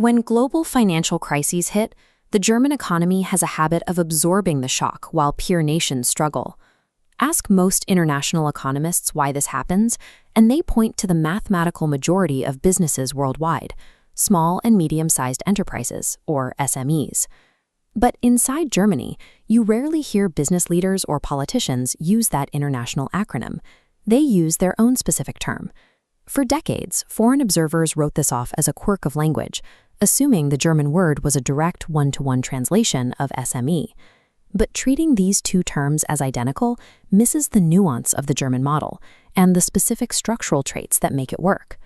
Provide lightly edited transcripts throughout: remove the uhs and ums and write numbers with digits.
When global financial crises hit, the German economy has a habit of absorbing the shock while peer nations struggle. Ask most international economists why this happens, and they point to the mathematical majority of businesses worldwide, small and medium-sized enterprises, or SMEs. But inside Germany, you rarely hear business leaders or politicians use that international acronym. They use their own specific term. For decades, foreign observers wrote this off as a quirk of language, assuming the German word was a direct one-to-one translation of SME. But treating these two terms as identical misses the nuance of the German model and the specific structural traits that make it work.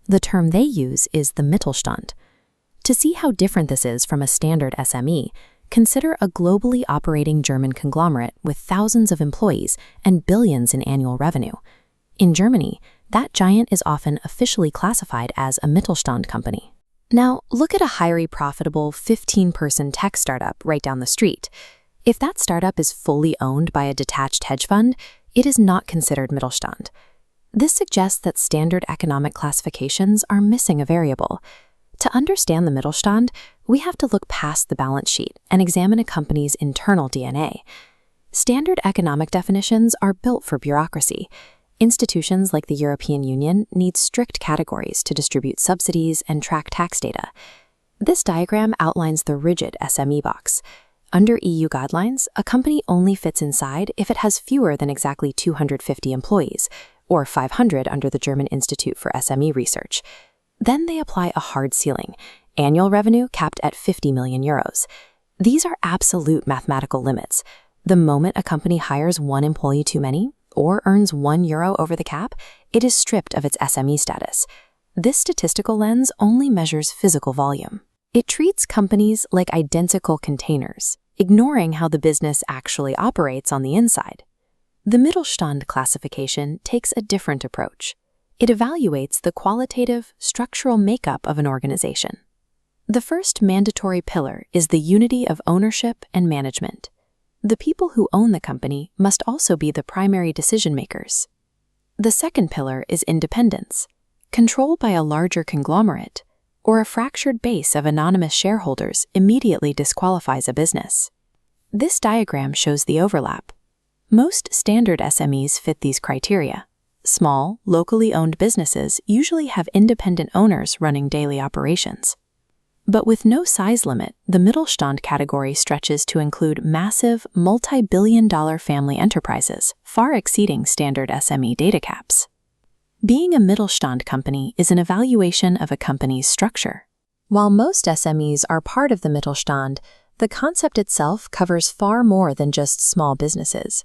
The term they use is the Mittelstand. To see how different this is from a standard SME, consider a globally operating German conglomerate with thousands of employees and billions in annual revenue. In Germany, that giant is often officially classified as a Mittelstand company. Now, look at a highly profitable 15-person tech startup right down the street. If that startup is fully owned by a detached hedge fund, it is not considered Mittelstand. This suggests that standard economic classifications are missing a variable. To understand the Mittelstand, we have to look past the balance sheet and examine a company's internal DNA. Standard economic definitions are built for bureaucracy. Institutions like the European Union need strict categories to distribute subsidies and track tax data. This diagram outlines the rigid SME box. Under EU guidelines, a company only fits inside if it has fewer than exactly 250 employees, or 500 under the German Institute for SME Research. Then they apply a hard ceiling, annual revenue capped at 50 million euros. These are absolute mathematical limits. The moment a company hires one employee too many, or earns €1 over the cap, it is stripped of its SME status. This statistical lens only measures physical volume. It treats companies like identical containers, ignoring how the business actually operates on the inside. The Mittelstand classification takes a different approach. It evaluates the qualitative, structural makeup of an organization. The first mandatory pillar is the unity of ownership and management. The people who own the company must also be the primary decision makers. The second pillar is independence. Control by a larger conglomerate or a fractured base of anonymous shareholders immediately disqualifies a business. This diagram shows the overlap. Most standard SMEs fit these criteria. Small, locally owned businesses usually have independent owners running daily operations. But with no size limit, the Mittelstand category stretches to include massive, multi-billion-dollar family enterprises, far exceeding standard SME data caps. Being a Mittelstand company is an evaluation of a company's structure. While most SMEs are part of the Mittelstand, the concept itself covers far more than just small businesses.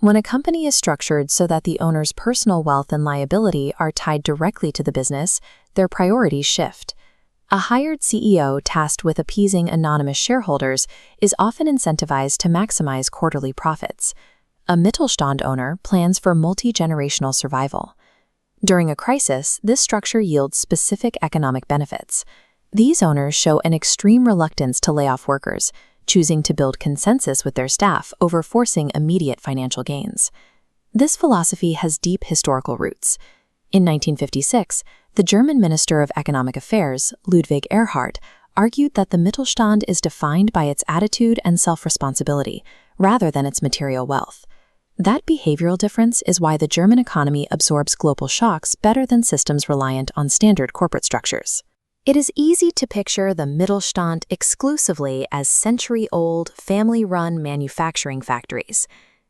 When a company is structured so that the owner's personal wealth and liability are tied directly to the business, their priorities shift. A hired CEO tasked with appeasing anonymous shareholders is often incentivized to maximize quarterly profits. A Mittelstand owner plans for multi-generational survival. During a crisis, this structure yields specific economic benefits. These owners show an extreme reluctance to lay off workers, choosing to build consensus with their staff over forcing immediate financial gains. This philosophy has deep historical roots. In 1956, the German Minister of Economic Affairs, Ludwig Erhard, argued that the Mittelstand is defined by its attitude and self-responsibility, rather than its material wealth. That behavioral difference is why the German economy absorbs global shocks better than systems reliant on standard corporate structures. It is easy to picture the Mittelstand exclusively as century-old, family-run manufacturing factories.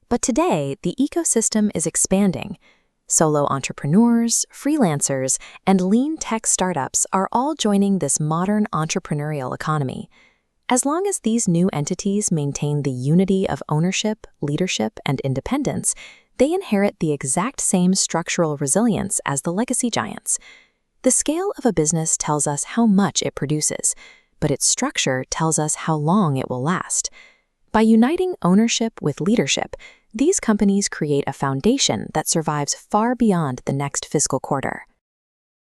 But today, the ecosystem is expanding. Solo entrepreneurs, freelancers, and lean tech startups are all joining this modern entrepreneurial economy. As long as these new entities maintain the unity of ownership, leadership, and independence, they inherit the exact same structural resilience as the legacy giants. The scale of a business tells us how much it produces, but its structure tells us how long it will last. By uniting ownership with leadership, these companies create a foundation that survives far beyond the next fiscal quarter.